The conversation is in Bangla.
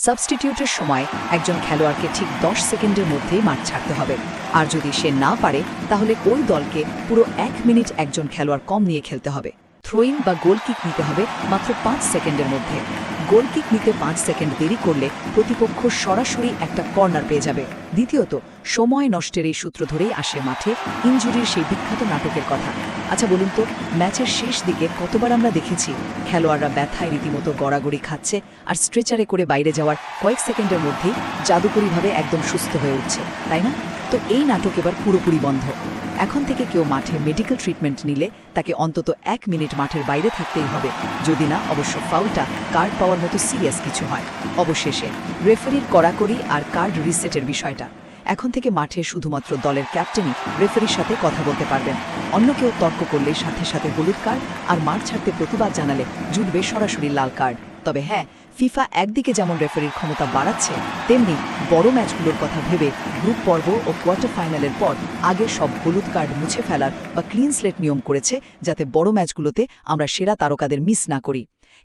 সাবস্টিটিউটের সময় একজন খেলোয়াড়কে ঠিক 10 সেকেন্ডের মধ্যেই মাঠ ছাড়তে হবে, আর যদি সে না পারে তাহলে ওই দলকে পুরো 1 মিনিট একজন খেলোয়াড় কম নিয়ে খেলতে হবে। থ্রোইং বা গোল কিক নিতে হবে মাত্র 5 সেকেন্ডের মধ্যে। গোল কিক নিতে 5 সেকেন্ড দেরি করলে প্রতিপক্ষ সরাসরি একটা কর্নার পেয়ে যাবে। দ্বিতীয়ত, সময় নষ্টের এই সূত্র ধরেই আসে মাঠে ইনজুরির সেই বিখ্যাত নাটকের কথা। আচ্ছা বলুন তো, ম্যাচের শেষ দিকে কতবার আমরা দেখেছি খেলোয়াড়রা ব্যথায় রীতিমতো গড়াগড়ি খাচ্ছে আর স্ট্রেচারে করে বাইরে যাওয়ার কয়েক সেকেন্ডের মধ্যেই জাদুকরীভাবে একদম সুস্থ হয়ে উঠছে, তাই না? তো এই নাটক এবার পুরোপুরি বন্ধ। এখন থেকে কেউ মাঠে মেডিকেল ট্রিটমেন্ট নিলে তাকে অন্তত 1 মিনিট মাঠের বাইরে থাকতেই হবে, যদি না অবশ্য ফাউলটা কার্ড পাওয়ার মতো সিরিয়াস কিছু হয়। অবশেষে রেফারির কড়াকড়ি আর কার্ড রিসেটের বিষয়টা। এখন থেকে মাঠে শুধুমাত্র দলের ক্যাপ্টেনই রেফারির সাথে কথা বলতে পারবেন। অন্য কেউ তর্ক করলে সাথে সাথে হলুদ কার্ড, আর মাঠ ছাড়তে প্রতিবাদ জানালে জুটবে সরাসরি লাল কার্ড। তবে হ্যাঁ, ফিফা একদিকে যেমন রেফারির ক্ষমতা বাড়াচ্ছে, তেমনি বড় ম্যাচগুলোর কথা ভেবে গ্রুপ পর্ব ও কোয়ার্টার ফাইনালের পর আগের সব হলুদ কার্ড মুছে ফেলার বা ক্লিন স্লেট নিয়ম করেছে, যাতে বড় ম্যাচগুলোতে আমরা সেরা তারকাদের মিস না করি।